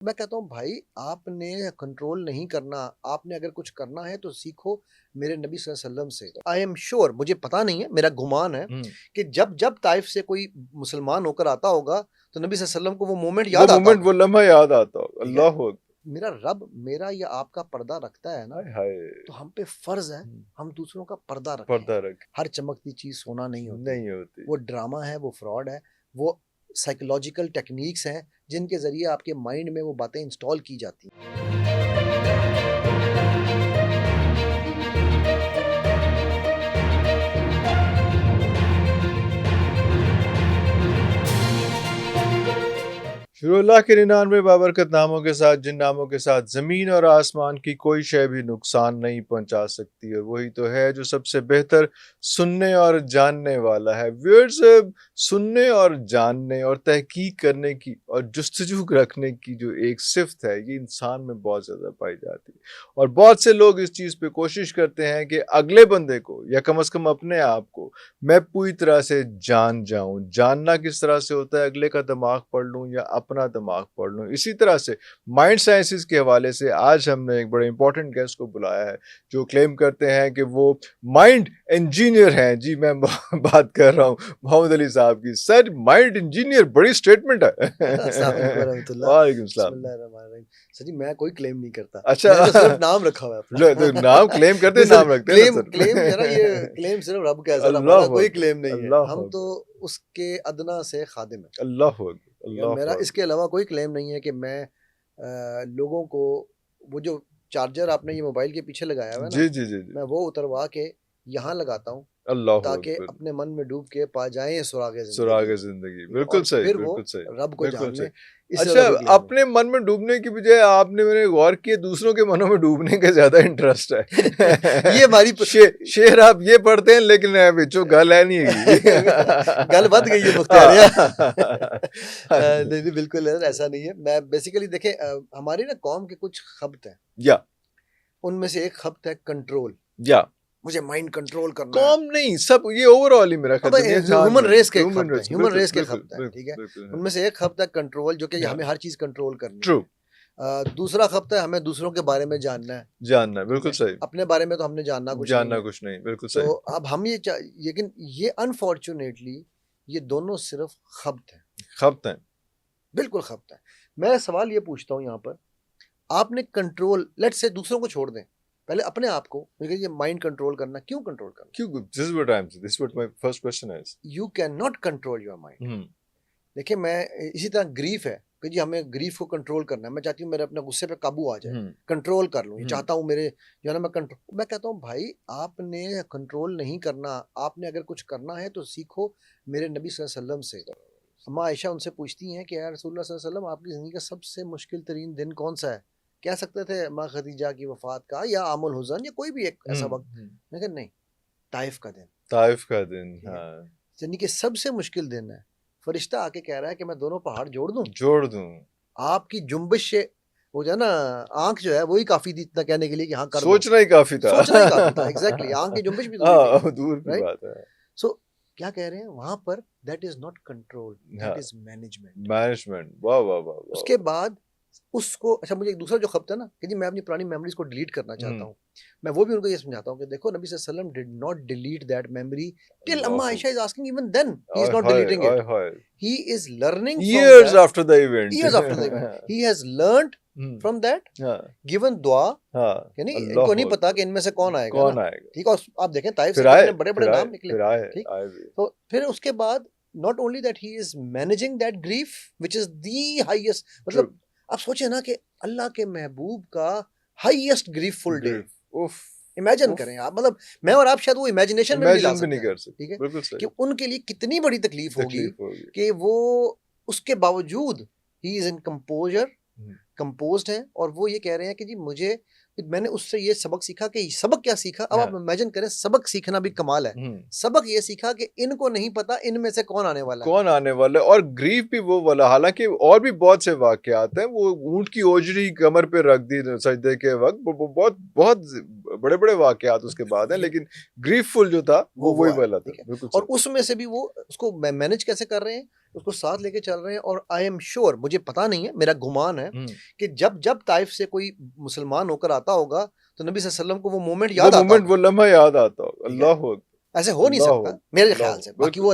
मैं कहता हूँ भाई आपने कंट्रोल नहीं करना, आपने अगर कुछ करना है तो सीखो मेरे नबी सल्लल्लाहु अलैहि वसल्लम से। आई एम श्योर, मुझे पता नहीं है, मेरा गुमान है हम्म, कि जब जब ताइफ से कोई मुसलमान होकर आता होगा तो नबी सल्लल्लाहु अलैहि वसल्लम को वो मोमेंट वो याद आता मोमेंट, होगा। वो लम्हा याद आता हो। ठीक है, अल्लाह मेरा रब मेरा या आपका पर्दा रखता है ना, हाय हाय। तो हम पे फर्ज है हम्म, हम दूसरों का पर्दा रखें। पर्दा रख हर चमकती चीज सोना नहीं होती, नहीं होती। वो ड्रामा है, वो फ्रॉड है, वो साइकोलॉजिकल टेक्निक्स हैं जिनके जरिए आपके माइंड में वो बातें इंस्टॉल की जाती हैं। शुरू अल्लाह के 99 बाबरकत नामों के साथ, जिन नामों के साथ ज़मीन और आसमान की कोई शय भी नुकसान नहीं पहुंचा सकती, और वही तो है जो सबसे बेहतर सुनने और जानने वाला है। व्यूअर्स, सुनने और जानने और तहकीक करने की और जुस्तजू रखने की जो एक सिफ्त है, ये इंसान में बहुत ज़्यादा पाई जाती है। और बहुत से लोग इस चीज़ पे कोशिश करते हैं कि अगले बंदे को या कम से कम अपने आप को मैं पूरी तरह से जान जाऊं। जानना किस तरह से होता है, अगले का दिमाग पढ़ लूं या अपना दिमाग पढ़ लूं। इसी तरह से माइंड साइंसेस के हवाले से आज हमने एक बड़े इंपॉर्टेंट गेस्ट को बुलाया है जो क्लेम करते हैं कि वो माइंड इंजीनियर हैं। जी, मैं बात कर रहा हूं मोहम्मद अली साहब की। सर, माइंड इंजीनियर, बड़ी स्टेटमेंट है। अस्सलाम वालेकुम रहमतुल्लाह। वालेकुम सलाम। बिस्मिल्लाहिर्रहमानिर्रहीम। सर जी, मैं कोई क्लेम नहीं करता, अच्छा। मैंने तो सिर्फ नाम रखा हुआ है अपना। तो नाम क्लेम करते नहीं हैं, सर, नाम रखते हैं ना क्लेम सर। क्लेम जो है ना, ये क्लेम सिर्फ रब का है सर, हमारा अल्लाह कोई अकबर, क्लेम नहीं है, अल्लाह हम तो अकबर, उसके अदना से खादिम है। अल्लाह अकबर, ठीक है, अल्लाह मेरा अकबर। इसके अलावा कोई क्लेम नहीं है कि मैं लोगों को वो जो चार्जर आपने ये मोबाइल के पीछे लगाया हुआ है ना, जी जी जी जी। मैं वो उतरवा के यहाँ लगाता हूँ अल्लाह ताकि अकबर। अपने मन में डूब के पा जाएं सुरागे सुराग जिंदगी। जिंदगी, ठीक है, बिल्कुल और सही, फिर वो बिल्कुल सही, रब को बिल्कुल जान सही। लें। इससे अच्छा, ज्यादा कोई क्लेम नहीं। अपने मन में डूबने की बजाय आपने, मैंने गौर किया, दूसरों के मनों में डूबने का ज्यादा इंटरेस्ट ये है। हमारी शेर आप ये पढ़ते हैं, लेकिन जो गल है नहीं है। गल बद गई है मुख्तारिया। नहीं नहीं, बिल्कुल है, ऐसा नहीं है। मैं बेसिकली देखें, हमारी ना कौम के कुछ खब्त हैं, या उनमें से एक खब्त है कंट्रोल। या मुझे माइंड कंट्रोल करना है। कॉम नहीं, सब ये ओवरऑल ही मेरा ख्याल अब दुनिया जहान ह्यूमन में रेस के एक ह्यूमन खब्त है, रेस, ह्यूमन बिल्कुल रेस के बिल्कुल खब्त है, ठीक बिल्कुल है। बिल्कुल। उनमें से एक खब्त है कंट्रोल, जो कि हाँ, हमें हर चीज कंट्रोल करनी ट्रू। है। दूसरा खब्त है हमें दूसरों के बारे में जानना है। जानना, ठीक बिल्कुल है, सही। अपने बारे में तो हमने जानना कुछ नहीं जानना है। कुछ नहीं, बिल्कुल तो सही। अब हम लेकिन ये अनफॉर्चुनेटली ये दोनों सिर्फ खब्त हैं, खपत है। बिल्कुल खब्त है। मैं सवाल ये पूछता हूँ यहाँ पर, आपने कंट्रोल, लेट से दूसरों को छोड़ दें, पहले अपने आप को, क्योंकि ये माइंड कंट्रोल करना, क्यों कंट्रोल करना? क्यों? This is what my first question is. You can not control your mind. देखिए, मैं इसी तरह ग्रीफ है कि जी हमें ग्रीफ को कंट्रोल करना है, मैं चाहती हूँ मेरे अपने गुस्से पे काबू आ जाए, कंट्रोल कर लूँ, ये चाहता हूँ मेरे जो है ना, मैं कंट्रोल, मैं कहता हूँ भाई आपने कंट्रोल नहीं करना, आपने अगर कुछ करना है तो सीखो मेरे नबी सल्लल्लाहु अलैहि वसल्लम से। अम्मा आयशा उनसे पूछती हैं कि यार रसूलुल्लाह सल्लल्लाहु अलैहि वसल्लम, आपकी ज़िंदगी का सबसे मुश्किल तरीन दिन कौन सा है? कह सकते थे माँ खदीजा की वफ़ात का या आमुल हुज़न या कोई भी एक ऐसा वक़्त, मैं कहा नहीं, ताइफ का दिन। ताइफ का दिन, ठीक है, हाँ। यानी कि सबसे मुश्किल दिन है। फरिश्ता आके कह रहा है कि मैं दोनों पहाड़ जोड़ दूँ? जोड़ दूं। आपकी जुम्बिश से वो जो है ना, आँख जो है वही काफ़ी थी इतना कहने के लिए कि हाँ कर दो। सोचना ही काफी था। सोचना ही काफ़ी था, एग्ज़ैक्टली, आँख की जुम्बिश भी दूर की हाँ, बात है, दूर की राइट? बात है। सो क्या कह रहे हैं वहाँ पर, दैट इज़ नॉट कंट्रोल, हाँ, दैट इज़ मैनेजमेंट। मैनेजमेंट, वाह वाह वाह वाह उसके वाह। बाद उसको, अच्छा मुझे एक दूसरा जो खब्त है ना कि जी मैं अपनी पुरानी मेमोरीज को डिलीट करना चाहता हम्म, हूँ, मैं वो भी उनको ये समझाता हूँ कि देखो नबी सल्लल्लाहु अलैहि वसल्लम did not delete that memory till Allah अम्मा हू। Ayesha is asking, even then he is I not hi, deleting I it, hi. He is learning from Years that after the event। years after the event, he has learned from that, हाँ given दुआ, हाँ। यानी इनको अल्लाह नहीं पता अकबर। कि इनमें से कौन आएगा ना। कौन आएगा? ठीक है, और आप देखें ताइफ से फिर आए, कितने बड़े बड़े फिर आए, नाम निकले। फिर आए, ठीक, आए भी। तो फिर उसके बाद not only that he is managing that grief which is the highest, true. मतलब आप सोचे ना कि अल्लाह के महबूब का हाईएस्ट ग्रीफफुल डे, ग्रीफ, उफ, इमेजिन उफ। करें आप, मतलब मैं और आप शायद वो इमेजिनेशन में भी नहीं ला इमेजिन भी नहीं सकते हैं। कर ठीक सकते, है, बिल्कुल कि सही। उनके लिए कितनी बड़ी तकलीफ होगी तकलीफ होगी। कि वो उसके बावजूद he is in composer, hmm, composed है, और वो ये कह रहे हैं कि जी मुझे, मैंने उससे ये सबक सीखा, कि सबक क्या सीखा, अब आप हाँ, इमेजिन करें, सबक सीखना भी कमाल है। हम्म। सबक ये सीखा कि इनको नहीं पता इनमें से कौन आने वाला है। कौन आने वाला है, और ग्रीफ भी वो वाला, हालांकि और भी बहुत से वाकयात हैं। वो ऊंट की ओजरी कमर पे रख दी सजदे के वक्त, बहुत बहुत बड़े बड़े वाकयात उसके बाद हैं, ये लेकिन ग्रीफफुल जो था वो वही है, वाला था, ठीक है, बिल्कुल और सही। उसमें से भी वो उसको मैनेज कैसे कर रहे हैं, उसको साथ लेके चल रहे हैं। और आई एम श्योर, मुझे पता नहीं है, मेरा गुमान है कि जब जब ताइफ से कोई मुसलमान होकर आता होगा तो नबी सल्लल्लाहु अलैहि वसल्लम को वो मोमेंट याद आता होगा, वो लम्हा याद आता होगा। ठीक है? अल्लाह ऐसे हो नहीं सकता मेरे ख्याल से, बाकी वो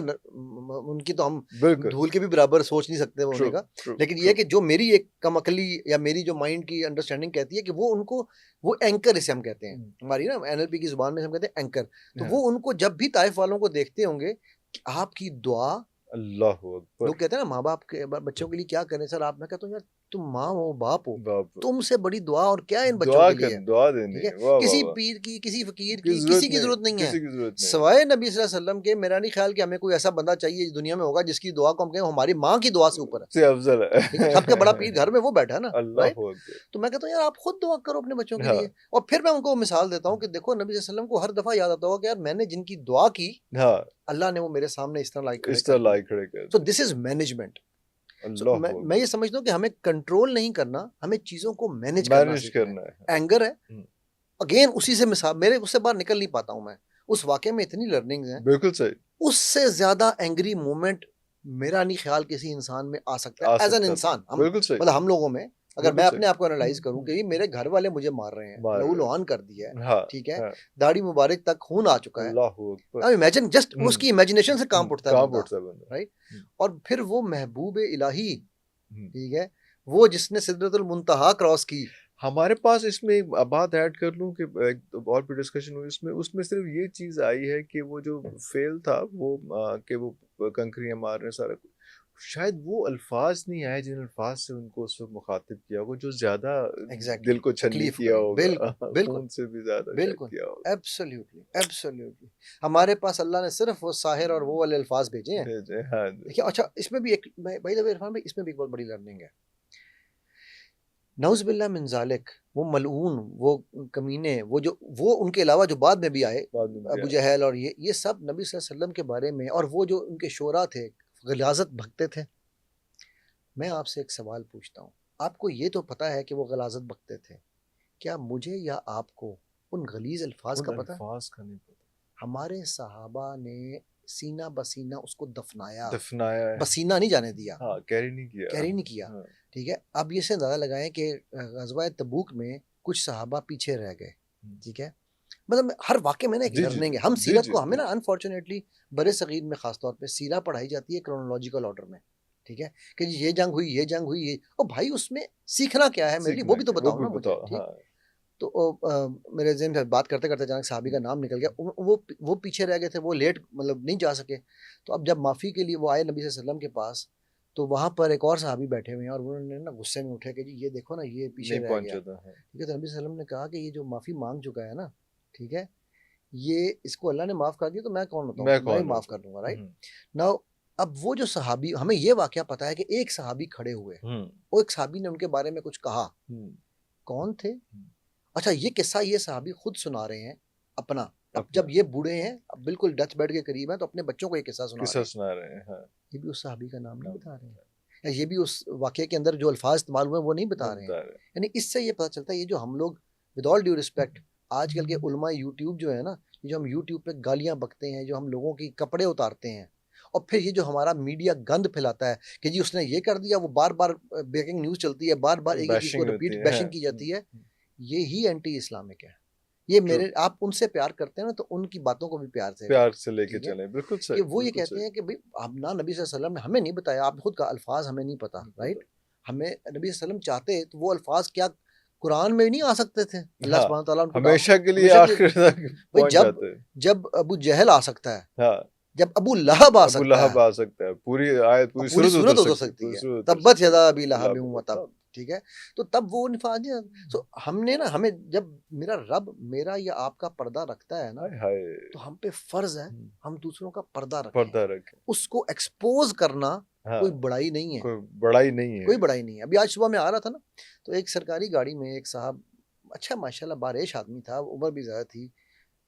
उनकी तो हम धूल के भी बराबर सोच नहीं सकते होने का, लेकिन ये है कि जो मेरी एक कम अकली या मेरी जो माइंड की अंडरस्टैंडिंग कहती है कि वो उनको, वो एंकर इसे हम कहते हैं, हमारी ना एनएलपी की जुबान में हम कहते हैं एंकर, तो वो उनको जब भी ताइफ वालों को देखते होंगे कि आपकी दुआ, अल्लाह लोग कहते हैं ना माँ बाप के बच्चों के लिए क्या करें सर आप, मैं कहता हूँ यार तुम माँ हो बाप हो, तुमसे बड़ी दुआ और क्या इन बच्चों के लिए है, दुआ देनी ठीक है? वाह, किसी वाह, पीर की, किसी फकीर की की, किसी की जरूरत नहीं किसी है की जरूरत नहीं सवाए नबी सल्लल्लाहु अलैहि वसल्लम के। मेरा नहीं ख्याल कि हमें कोई ऐसा बंदा चाहिए इस दुनिया में होगा जिसकी दुआ को हम कहें हमारी माँ की दुआ से ऊपर है, से अफजल है, ठीक है? सबसे बड़ा पीर घर में वो बैठा है ना, अल्लाह राइट? तो मैं कहता हूँ यार आप खुद दुआ करो अपने बच्चों के हाँ, लिए। और फिर मैं उनको मिसाल देता हूँ कि देखो नबी सल्लल्लाहु अलैहि वसल्लम को हर दफा याद आता होगा कि यार मैंने जिनकी दुआ की, हाँ, अल्लाह ने वो मेरे सामने इस तरह लायक इस तरह लायक खड़े कर सो दिस इज मैनेजमेंट। मैं ये समझता हूँ कि हमें कंट्रोल नहीं करना, हमें चीजों को मैनेज करना है। एंगर है, अगेन उसी से मिसाल, मेरे उससे बाहर निकल नहीं पाता हूँ मैं, उस वाकये में इतनी लर्निंग्स हैं, बिल्कुल सही, उससे ज्यादा एंग्री मोमेंट मेरा नहीं ख्याल किसी इंसान में आ सकता है एज एन इंसान, मतलब हम लोगों में। अगर मैं अपने आप को एनालाइज करूं कि मेरे घर वाले मुझे मार रहे हैं, लहू लुहान कर दिया है, हाँ, ठीक है, हाँ, दाढ़ी मुबारक तक खून आ चुका है, अब इमेजिन जस्ट उसकी इमेजिनेशन से काम उठता है बंदा, राइट? और फिर वो महबूब इलाही, ठीक है, वो जिसने सिदरतुल मुंतहा क्रॉस की। हमारे पास इसमें एक बात ऐड कर लूं कि एक और भी डिस्कशन हुई इसमें, उसमें सिर्फ ये चीज आई है कि वो जो फेल था वो कि वो कंकरियां मार रहे सारा कुछ, शायद वो अल्फाज नहीं आए जिन अल्फाज से उनको उस वक्त मुखातिब किया होगा, जो ज्यादा दिल को छन्नी किया होगा, खून से भी ज्यादा किया होगा। Absolutely, absolutely. हमारे पास अल्लाह ने सिर्फ वो साहिर और वो वाले अल्फाज भेजे हैं। हाँ, देखिए अच्छा इसमें भी एक भाई इरफान भाई, इसमें भी एक बहुत बड़ी लर्निंग है। नौज़ुबिल्लाह मिन ज़ालिक, वो मलऊन, वो कमीने, वो उनके अलावा जो बाद में भी आए, अबू जहल और ये सब नबी सल्लल्लाहु अलैहि वसल्लम के बारे में, और वो जो उनके शोरा थे, गलाजत भगते थे। मैं आपसे एक सवाल पूछता हूँ, आपको ये तो पता है कि वो गलाजत भगते थे, क्या मुझे या आपको उन गलीज अल्फाज का पता? नहीं पता। हमारे सहाबा ने सीना बसीना उसको दफनाया है। पसीना नहीं जाने दिया, हाँ, कैरी नहीं किया, हाँ। ठीक है, अब ये से अंदाजा लगाएं कि गज़वा तबूक में कुछ सहाबा पीछे रह गए, ठीक है, मतलब हर वाक़े में ना एक लर्निंग है। हम सीरत को, हमें ना अनफॉर्चुनेटली बड़े सगीर में खास तौर पे सीरा पढ़ाई जाती है क्रोनोलॉजिकल ऑर्डर में, ठीक है, कि ये जंग हुई, ये जंग हुई, ये, ओ भाई उसमें सीखना क्या है मेरे लिए, वो भी तो बताओ ना मुझे, ठीक? तो मेरे ज़हन में बात करते करते अचानक साहबी का नाम निकल गया, वो पीछे रह गए थे, वो लेट मतलब नहीं जा सके। तो अब जब माफ़ी के लिए वो आए नबी सल्लल्लाहु अलैहि वसल्लम के पास, तो वहाँ पर एक और साहबी बैठे हुए हैं और उन्होंने ना गुस्से में उठे कि जी ये देखो ना ये पीछे रह गया, ठीक है। तो नबी सल्लल्लाहु अलैहि वसल्लम ने कहा कि ये जो माफ़ी मांग चुका है ना, ठीक है, ये इसको अल्लाह ने माफ़ कर दिया तो मैं कौन होता हूँ, मैं माफ़ कर दूंगा, राइट नाउ। अब वो जो सहाबी, हमें ये वाकया पता है कि एक सहाबी खड़े हुए, वो एक सहाबी ने उनके बारे में कुछ कहा, कौन थे? अच्छा ये किस्सा ये सहाबी खुद सुना रहे हैं अपना, अब जब ये बूढ़े हैं, अब बिल्कुल डेथ बेड के करीब हैं, तो अपने बच्चों को ये किस्सा सुना रहे हैं, हाँ। ये भी उस सहाबी का नाम नहीं बता रहे हैं, या ये भी उस वाकये के अंदर जो अल्फाज इस्तेमाल हुए वो नहीं बता रहे हैं। यानी इससे ये पता चलता है, ये जो हम लोग विद ऑल ड्यू रिस्पेक्ट आजकल के उलमा यूट्यूब जो है ना, ये जो हम यूट्यूब पे गालियाँ बकते हैं, जो हम लोगों की कपड़े उतारते हैं, और फिर ये जो हमारा मीडिया गंद फैलाता है कि जी उसने ये कर दिया, वो बार बार ब्रेकिंग न्यूज़ चलती है, बार बार एक ही चीज़ को रिपीट बैशिंग की जाती है, ये ही एंटी इस्लामिक है। ये मेरे, आप उनसे प्यार करते हैं ना, तो उनकी बातों को भी प्यार से लेके चलें, बिल्कुल सही। वो ये कहते हैं कि भाई हम ना, नबी सल्लल्लाहु अलैहि वसल्लम ने हमें नहीं बताया, आप खुद का अल्फाज हमें नहीं पता, राइट? हमें नबी सल्लल्लाहु अलैहि वसल्लम चाहते तो वो अल्फाज क्या कुरान में नहीं आ सकते थे? अल्लाह सुब्हानहू व तआला उनको हमेशा के लिए आखिर तक पहुंच जाते हैं। जब अबू जहल आ सकता है, हाँ, जब अबू लहब आ सकता है, पूरी आयत पूरी सूरत हो सकती है, तब्बत यदा अबी लहब व तब, ठीक है, तो तब वो निफाज। सो हमने ना, हमें जब मेरा रब मेरा या आपका पर्दा रखता है ना, तो हम पे फर्ज है हम दूसरों का पर्दा रखें। उसको एक्सपोज करना कोई बड़ाई नहीं है, कोई बड़ाई नहीं है। अभी आज सुबह मैं आ रहा था ना, तो एक सरकारी गाड़ी में एक साहब, अच्छा माशाल्लाह बारिश आदमी था, उम्र भी ज़्यादा थी,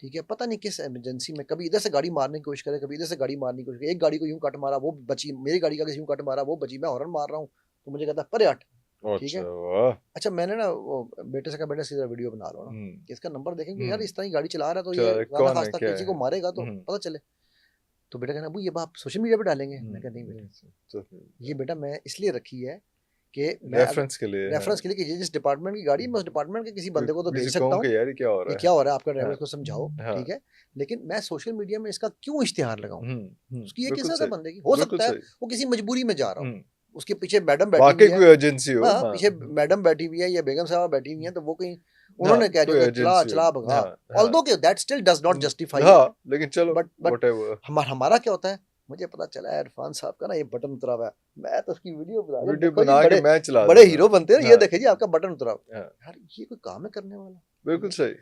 ठीक है, पता नहीं किस इमरजेंसी में कभी इधर से गाड़ी मारने की कोशिश करे, कभी इधर से गाड़ी मारने की कोशिश करे, एक गाड़ी को यूं कट मारा वो बची, मेरी गाड़ी का यूं कट मारा वो बची, मैं हॉर्न मार रहा हूँ तो मुझे कहता परे हट, ठीक है। अच्छा मैंने ना वो बेटे से कहा बेटा सीधा वीडियो बना लो ना, कि इसका नंबर देखेंगे यार इस तरह गाड़ी चला रहा है, तो ये खास्ता किसी को मारेगा तो पता चले। तो बेटा कहना अबू ये आप सोशल मीडिया पे डालेंगे, मैं कहा नहीं बेटा, ये बेटा मैं इसलिए रखी है कि मैं रेफरेंस के लिए, रेफरेंस के लिए कि ये जिस डिपार्टमेंट की गाड़ी है मैं उस डिपार्टमेंट के किसी बंदे को तो भेज सकता हूँ कि यार क्या हो ये रहा क्या है, हो रहा है, आपका ड्राइवर हाँ, को समझाओ, हाँ, ठीक है, लेकिन मैं सोशल मीडिया में इसका क्यों इश्तिहार लगाऊं? उसकी ये बिल्कुल किस सही, बंदे की हो बिल्कुल सकता है सही, वो किसी मजबूरी में जा रहा हो, उसके पीछे मैडम बैठी वाकई हुई है, कोई एजेंसी हो, हाँ हाँ, पीछे मैडम बैठी हुई है या बेगम साहबा बैठी हुई हैं, तो वो कहीं हाँ, उन्होंने कह कोई दिया चला एजेंसी हो, चला भगा, हाँ, हाँ, ऑल्दो के that still does not justify हाँ, इट, लेकिन चलो बट व्हाटएवर, हमारा क्या होता है, मुझे पता चला है इरफान साहब का ना ये बटन उतरा हुआ है, मैं तो उसकी वीडियो बना रहा हूं, वीडियो देखो जी बना के बड़े मैं चला बड़े दूंगा, हीरो बनते हैं, ये हाँ, देखिए जी आपका बटन उतरा हुआ है। हाँ, यार ये कोई काम है करने वाला? बिल्कुल सही,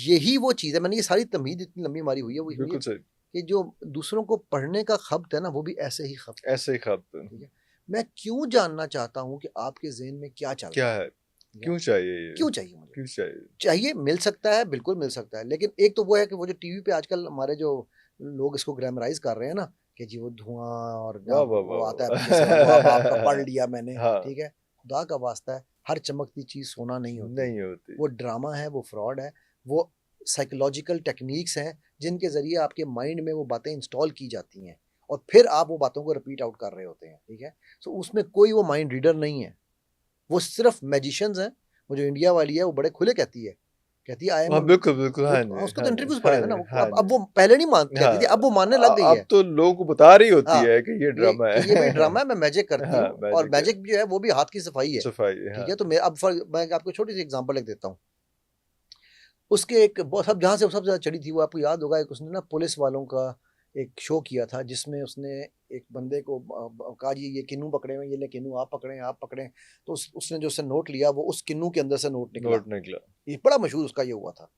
यही वो चीज है, मैंने ये सारी तमहीद इतनी लंबी मारी हुई है वो हुई है बिल्कुल सही, कि जो दूसरों को पढ़ने का खब्त है ना वो भी ऐसे ही खब्त है, ऐसे ही खाते ठीक है। मैं क्यों जानना चाहता हूँ कि आपके ज़हन में क्या चल रहा क्या है, है, क्यों चाहिए ये, क्यों चाहिए मुझे? क्यों चाहिए, चाहिए, मिल सकता है, बिल्कुल मिल सकता है, लेकिन एक तो वो है कि वो जो टीवी पे आजकल हमारे जो लोग इसको ग्लैमराइज कर रहे हैं ना कि जी वो धुआं और वाह जब वाह वो आता है वाह पीछे से वो अब आपका पढ़ वाह, लिया मैंने, हाँ, ठीक है। खुदा का वास्ता है, हर चमकती चीज़ सोना नहीं होती, नहीं होती, वो ड्रामा है, वो फ्रॉड है, वो साइकोलॉजिकल टेक्निक्स हैं जिनके ज़रिए आपके माइंड में वो बातें इंस्टॉल की जाती हैं और फिर आप वो बातों को रिपीट आउट कर रहे होते हैं, ठीक है। सो उसमें कोई वो माइंड रीडर नहीं है, वो सिर्फ मैजिशियंस हैं। वो जो इंडिया वाली है वो बड़े खुले कहती है आई एम हाँ, बिल्कुल बिल्कुल, वो हाँ तो, जी, उसको तो हाँ जी, इंटरव्यूज हाँ पड़े थे ना जी, हाँ अब जी, वो पहले नहीं मान हाँ, कहती थी, अब वो मानने लग गई अब है। तो लोगों को बता रही होती हाँ, है कि ये ड्रामा कि ये भी है ड्रामा है, मैं मैजिक करती हाँ, हूँ और मैजिक है, मैजिक जो है वो भी हाथ की सफाई है, सफाई, हाँ, ठीक है। तो मैं आपको छोटी सी एग्जांपल एक देता हूँ। उसके एक बहुत सब जहाँ से सबसे ज़्यादा चढ़ी थी वो आपको याद होगा, एक उसने ना पुलिस वालों का एक शो किया था जिसमें उसने एक बंदे को कहा जी ये किन्नू पकड़े हुए, ये ले किन्नू आप पकड़े, तो उसने जो उससे नोट लिया वो उस किन्नू के अंदर से नोट निकला, ये बड़ा मशहूर उसका ये हुआ था।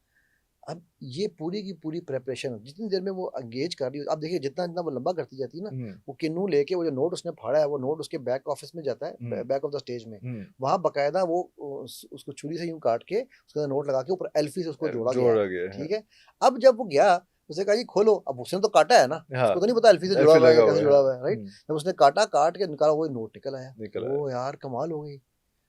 अब ये पूरी की पूरी प्रेपरेशन जितनी देर में वो एंगेज कर रही है, आप देखिए जितना जितना वो लंबा करती जाती है ना, वो किन्नू लेके वो जो नोट उसने फाड़ा है वो नोट उसके बैक ऑफिस में जाता है, बैक ऑफ द स्टेज में, वहां बकायदा वो उसको छुरी से यूं काट के उसके अंदर नोट लगा के ऊपर एल्फी से उसको जोड़ा गया, ठीक है। अब जब वो गया उसने कहा जी खोलो, अब उसने तो काटा है ना, उसको तो नहीं पता एल्फी से जुड़ा हुआ है कैसे जुड़ा हुआ है, राइट। जब उसने काट के निकाला वो नोट निकल आया, ओ यार कमाल हो गई।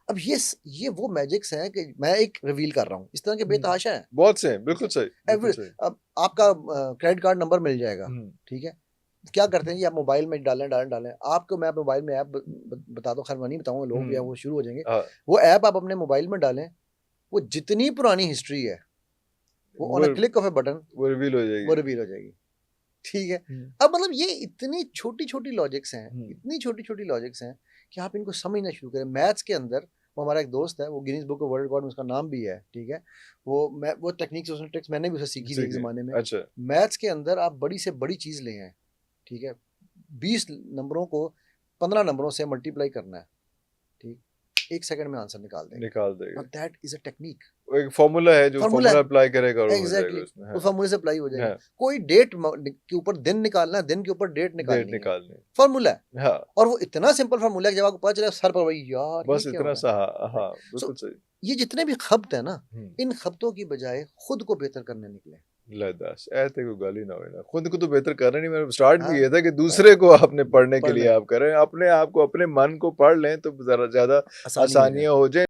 अब ये वो मैजिक्स हैं कि मैं एक रिवील कर रहा हूँ, इस तरह के बेतहाशा हैं बहुत से हैं, बिल्कुल सही, बिल्कुल सही। अब आपका क्रेडिट कार्ड नंबर मिल जाएगा, ठीक है। क्या करते हैं जी आप मोबाइल में डालें आपको मैं मोबाइल में ऐप बता दो, खैर मैं नहीं बताऊंगा, लोग या वो शुरू हो जाएंगे। वो ऐप आप अपने मोबाइल में डालें, वो जितनी पुरानी हिस्ट्री है वो on a click of A button वो रिवील हो जाएगी, ठीक है। अब मतलब ये इतनी छोटी छोटी लॉजिक्स हैं, इतनी छोटी छोटी लॉजिक्स हैं कि आप इनको समझना शुरू करें। मैथ्स के अंदर वो हमारा एक दोस्त है, वो Guinness book of world record में उसका नाम भी है, ठीक है। वो टेक्निक्स उसने ट्रिक्स मैंने भी उसे सीखी थी एक ज़माने में। अच्छा। मैथ्स के अंदर आप बड़ी से बड़ी चीज़ ले आए, ठीक है, 20 नंबरों को 15 नंबरों से मल्टीप्लाई करना है, ठीक, 1 सेकंड में आंसर निकाल देगा। दैट इज अ टेक्निक, एक फार्मूला है जो फार्मूला अप्लाई करेगा और एग्जैक्टली उस फार्मूले से अप्लाई हो जाएगा। कोई डेट के ऊपर दिन निकालना है, दिन के ऊपर डेट निकालनी है, फार्मूला है। और वो इतना सिंपल फार्मूला है कि जब आपको पता चले सर पर वही यार बस इतना सा, हाँ बिल्कुल सही। ये जितने भी खब्त है ना, इन खब्तों की बजाय खुद को बेहतर करने निकले। ऐसे कोई गाली ना हो, खुद को तो बेहतर करना नहीं। मेरा स्टार्ट भी ये था कि दूसरे को आपने पढ़ने के लिए आप करें, अपने आप को अपने मन को पढ़ लें तो जरा ज्यादा आसानियां हो जाए।